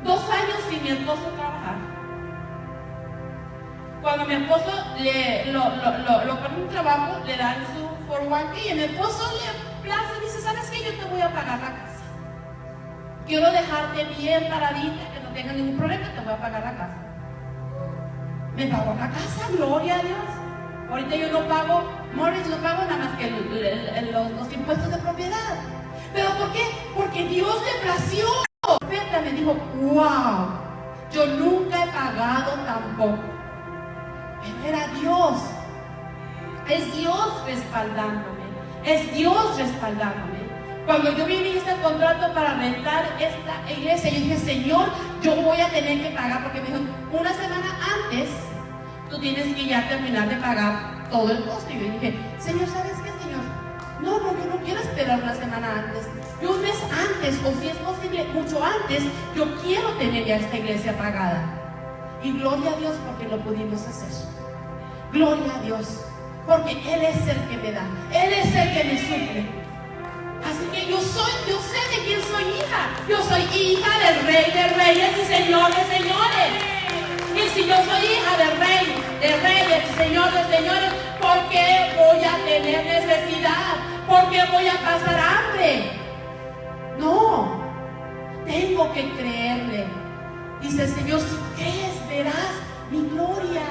2 años sin mi esposo trabajar. Cuando mi esposo lo pone un trabajo, le dan su 401k y a mi esposo le place y dice: ¿sabes qué? Yo te voy a pagar la casa. Quiero dejarte bien paradita, que no tenga ningún problema, te voy a pagar la casa. Me pagó la casa, gloria a Dios. Ahorita yo no pago mortgage, no pago nada más que los impuestos de propiedad. ¿Pero por qué? Porque Dios le plació. El profeta me dijo: wow, yo nunca he pagado tampoco. Pero era Dios. Es Dios respaldándome. Es Dios respaldándome. Cuando yo vine y hice el contrato para rentar esta iglesia, yo dije: Señor, yo voy a tener que pagar, porque me dijo: una semana antes tú tienes que ya terminar de pagar todo el costo. Y yo dije: Señor, ¿sabes qué, Señor? No, yo no quiero esperar una semana antes. Yo un mes antes, o si es posible, mucho antes, yo quiero tener ya esta iglesia pagada. Y gloria a Dios porque lo pudimos hacer. Gloria a Dios, porque Él es el que me da, Él es el que me suple. Así que yo sé de quién soy hija. Yo soy hija del Rey de Reyes y Señor de Señores. Y si yo soy hija del Rey de Reyes y Señor de Señores, ¿por qué voy a tener necesidad? ¿Por qué voy a pasar hambre? No, tengo que creerle. Dice el Señor, si crees, verás mi gloria.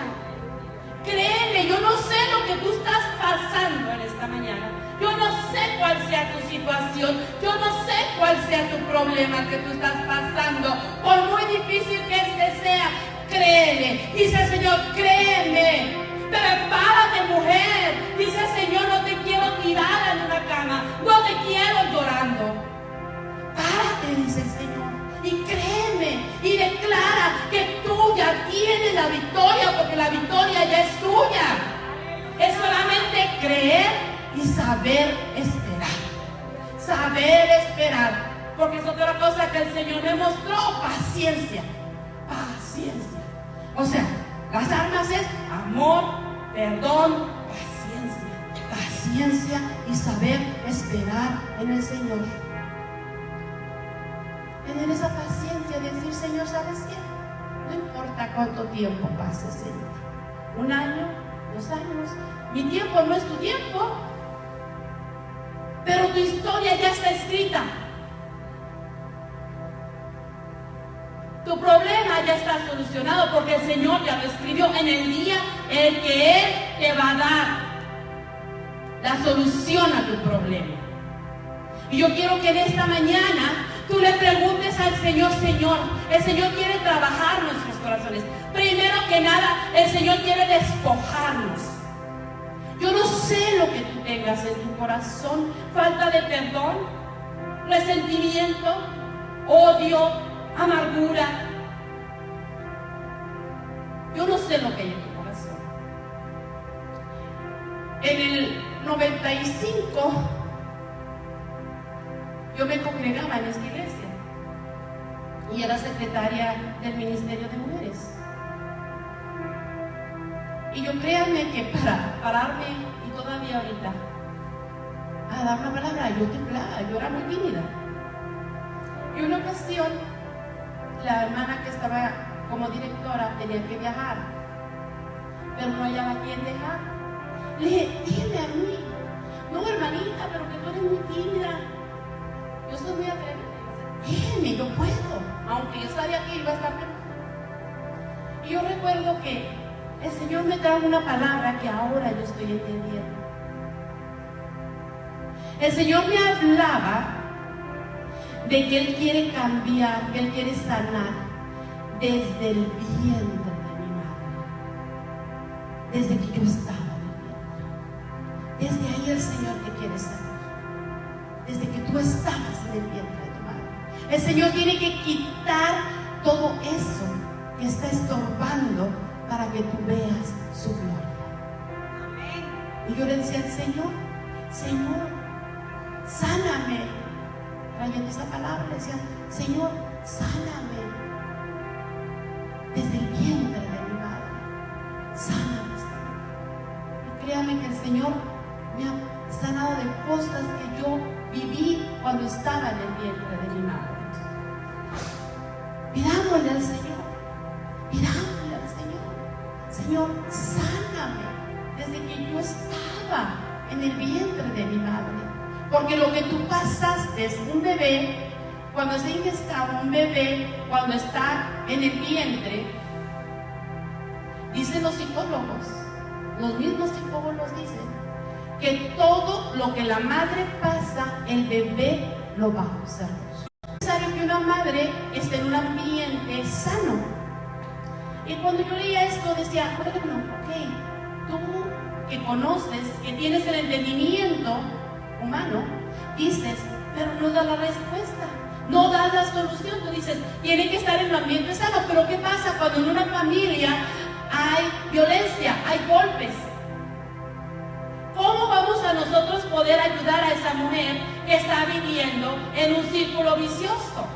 Créeme, yo no sé lo que tú estás pasando en esta mañana. Yo no sé cuál sea tu situación. Yo no sé cuál sea tu problema que tú estás pasando. Por muy difícil que este sea, créele. Dice el Señor, créeme. Prepárate, mujer. Dice el Señor, no te quiero tirada en una cama. No te quiero llorando. Párate, dice el Señor, y créeme y declara que tú ya tienes la victoria, porque la victoria ya es tuya. Es solamente creer y saber esperar. Saber esperar, porque es otra cosa que el Señor me mostró: paciencia. Paciencia. O sea, las armas es amor, perdón, paciencia. Paciencia y saber esperar en el Señor. Tener esa paciencia de decir, Señor, ¿sabes qué? No importa cuánto tiempo pase, Señor. 1 año, 2 años. Mi tiempo no es tu tiempo, pero tu historia ya está escrita. Tu problema ya está solucionado porque el Señor ya lo escribió en el día en que Él te va a dar la solución a tu problema. Y yo quiero que en esta mañana tú le preguntes al Señor, Señor, el Señor quiere trabajar nuestros corazones. Primero que nada, el Señor quiere despojarnos. Yo no sé lo que tú tengas en tu corazón: falta de perdón, resentimiento, odio, amargura. Yo no sé lo que hay en tu corazón. En el 95 yo me congregaba en esta iglesia y era secretaria del Ministerio de Mujeres. Y yo, créanme que para pararme, y todavía ahorita, a dar una palabra, yo temblaba, yo era muy tímida. Y una ocasión, la hermana que estaba como directora tenía que viajar, pero no hallaba a quién dejar. Le dije, dime a mí. No, hermanita, pero que tú eres muy tímida. Yo soy muy atrevida. Déjeme, yo puedo. Aunque yo sabía que iba a estar preparada. Y yo recuerdo que el Señor me trajo una palabra que ahora yo estoy entendiendo. El Señor me hablaba de que Él quiere cambiar, que Él quiere sanar desde el vientre de mi madre. Desde que yo estaba en el vientre. Desde ahí el Señor te quiere sanar. Desde que tú estabas en el vientre de tu madre. El Señor tiene que quitar todo eso que está estorbando para que tú veas su gloria. Amén. Y yo le decía al Señor, Señor, sáname. Trayendo esa palabra, le decía, Señor, sáname desde el vientre de mi madre. Sáname, Señor. Y créame que el Señor me ha sanado de cosas que yo viví cuando estaba en el vientre de mi madre. Pidámosle al Señor, pidámosle al Señor, Señor, sáname desde que yo estaba en el vientre de mi madre. Porque lo que tú pasaste es un bebé, cuando se ingestaba un bebé, cuando está en el vientre, dicen los psicólogos, los mismos psicólogos dicen, que todo lo que la madre pasa, el bebé lo va a observar. Es necesario que una madre esté en un ambiente sano. Y cuando yo leía esto decía, bueno, ok, tú que conoces, que tienes el entendimiento humano, dices, pero no da la respuesta, no da la solución. Tú dices, tiene que estar en un ambiente sano. Pero ¿qué pasa cuando en una familia hay violencia, hay golpes? ¿Cómo vamos a nosotros poder ayudar a esa mujer que está viviendo en un círculo vicioso?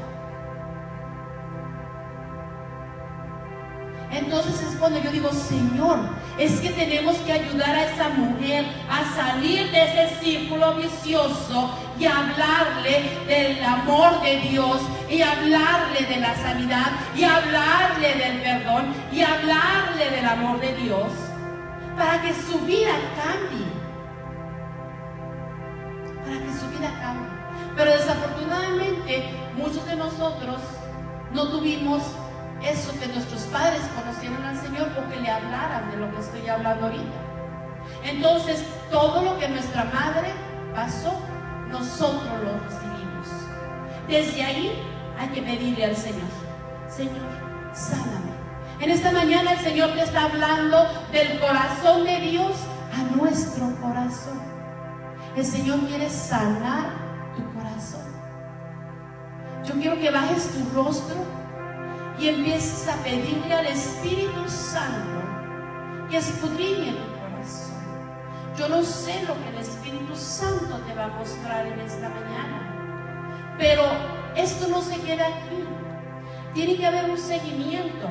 Entonces es cuando yo digo, Señor, es que tenemos que ayudar a esa mujer a salir de ese círculo vicioso y hablarle del amor de Dios, y hablarle de la sanidad, y hablarle del perdón, y hablarle del amor de Dios, para que su vida cambie. Para que su vida cambie. Pero desafortunadamente muchos de nosotros no tuvimos eso, que nuestros padres conocieron al Señor o que le hablaran de lo que estoy hablando ahorita. Entonces, todo lo que nuestra madre pasó, nosotros lo recibimos. Desde ahí hay que pedirle al Señor: Señor, sáname. En esta mañana el Señor te está hablando del corazón de Dios a nuestro corazón. El Señor quiere sanar tu corazón. Yo quiero que bajes tu rostro y empieces a pedirle al Espíritu Santo que escudriñe tu corazón. Yo no sé lo que el Espíritu Santo te va a mostrar en esta mañana, pero esto no se queda aquí. Tiene que haber un seguimiento.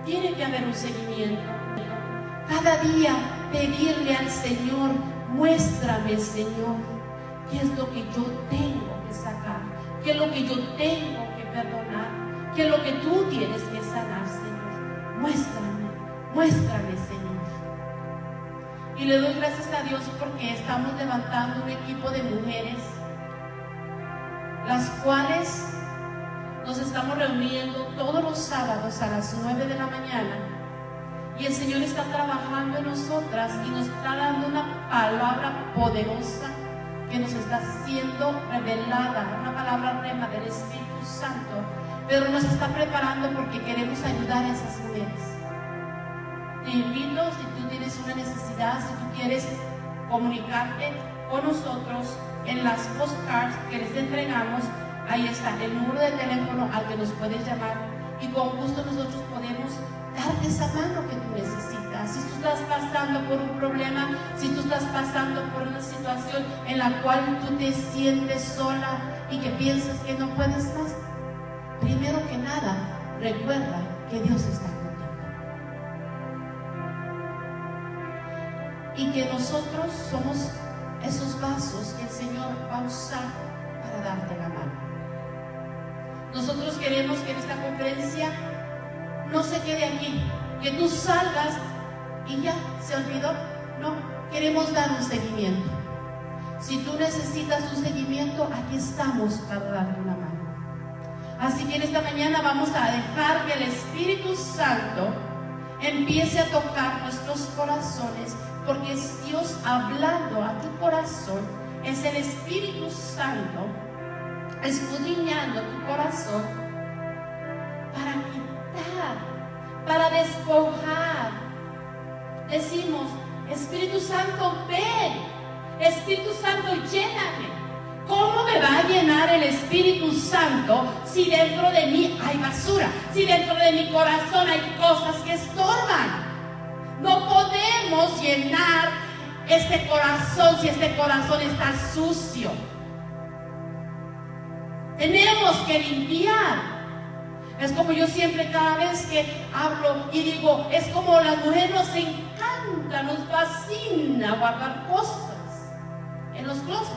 Tiene que haber un seguimiento. Cada día pedirle al Señor: muéstrame, Señor, qué es lo que yo tengo que sacar, qué es lo que yo tengo que perdonar, qué es lo que tú tienes que sanar, Señor. Muéstrame, muéstrame, Señor. Y le doy gracias a Dios porque estamos levantando un equipo de mujeres, las cuales nos estamos reuniendo todos los sábados a las 9 de la mañana. Y el Señor está trabajando en nosotras y nos está dando una palabra poderosa que nos está siendo revelada, una palabra rema del Espíritu Santo, pero nos está preparando porque queremos ayudar a esas mujeres. Te invito, si tú tienes una necesidad, si tú quieres comunicarte con nosotros, en las postcards que les entregamos, ahí está el número de teléfono al que nos puedes llamar, y con gusto nosotros podemos darte esa mano que tú necesitas. Si tú estás pasando por un problema, si tú estás pasando por una situación en la cual tú te sientes sola y que piensas que no puedes más, primero que nada, recuerda que Dios está contigo y que nosotros somos esos vasos que el Señor va a usar para darte la mano. Nosotros queremos que en esta conferencia no se quede aquí, que tú salgas y ya se olvidó. No, queremos dar un seguimiento. Si tú necesitas un seguimiento, aquí estamos para darte una mano. Así que en esta mañana vamos a dejar que el Espíritu Santo empiece a tocar nuestros corazones, porque es Dios hablando a tu corazón, es el Espíritu Santo escudriñando tu corazón para quitar, para despojar. Decimos: Espíritu Santo, ven. Espíritu Santo, lléname. ¿Cómo me va a llenar el Espíritu Santo si dentro de mí hay basura? Si dentro de mi corazón hay cosas que estorban. No podemos llenar este corazón si este corazón está sucio. Tenemos que limpiar. Es como yo siempre, cada vez que hablo y digo, es como a las mujeres nos encanta, nos fascina guardar cosas en los closets.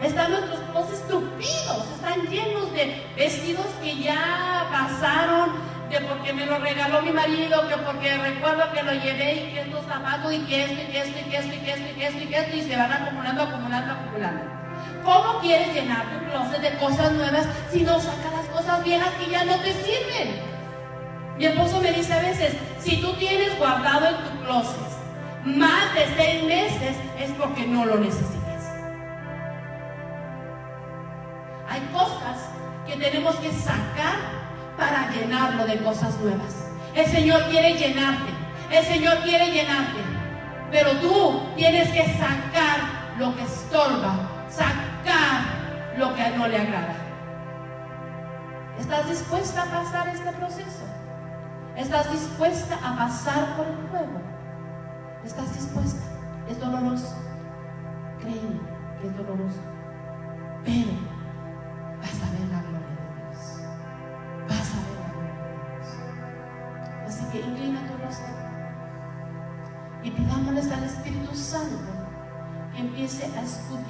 Están nuestros closets tupidos, están llenos de vestidos que ya pasaron, de porque me lo regaló mi marido, que porque recuerdo que lo llevé, y que estos zapatos, y que esto, y que esto, y que esto, y que esto, y que esto, y que esto, y se van acumulando. ¿Cómo quieres llenar tu closet de cosas nuevas si no sacas las cosas viejas que ya no te sirven? Mi esposo me dice a veces: si tú tienes guardado en tu closet más de 6 meses, es porque no lo necesitas. Hay cosas que tenemos que sacar para llenarlo de cosas nuevas. El Señor quiere llenarte, el Señor quiere llenarte, pero tú tienes que sacar lo que estorba, sacar lo que no le agrada. ¿Estás dispuesta a pasar este proceso? ¿Estás dispuesta a pasar por el fuego? ¿Estás dispuesta? Es doloroso, créeme que es doloroso, pero vas a ver la gloria de Dios. Vas a ver la gloria de Dios. Así que inclina tu rostro. empiece a escudriñar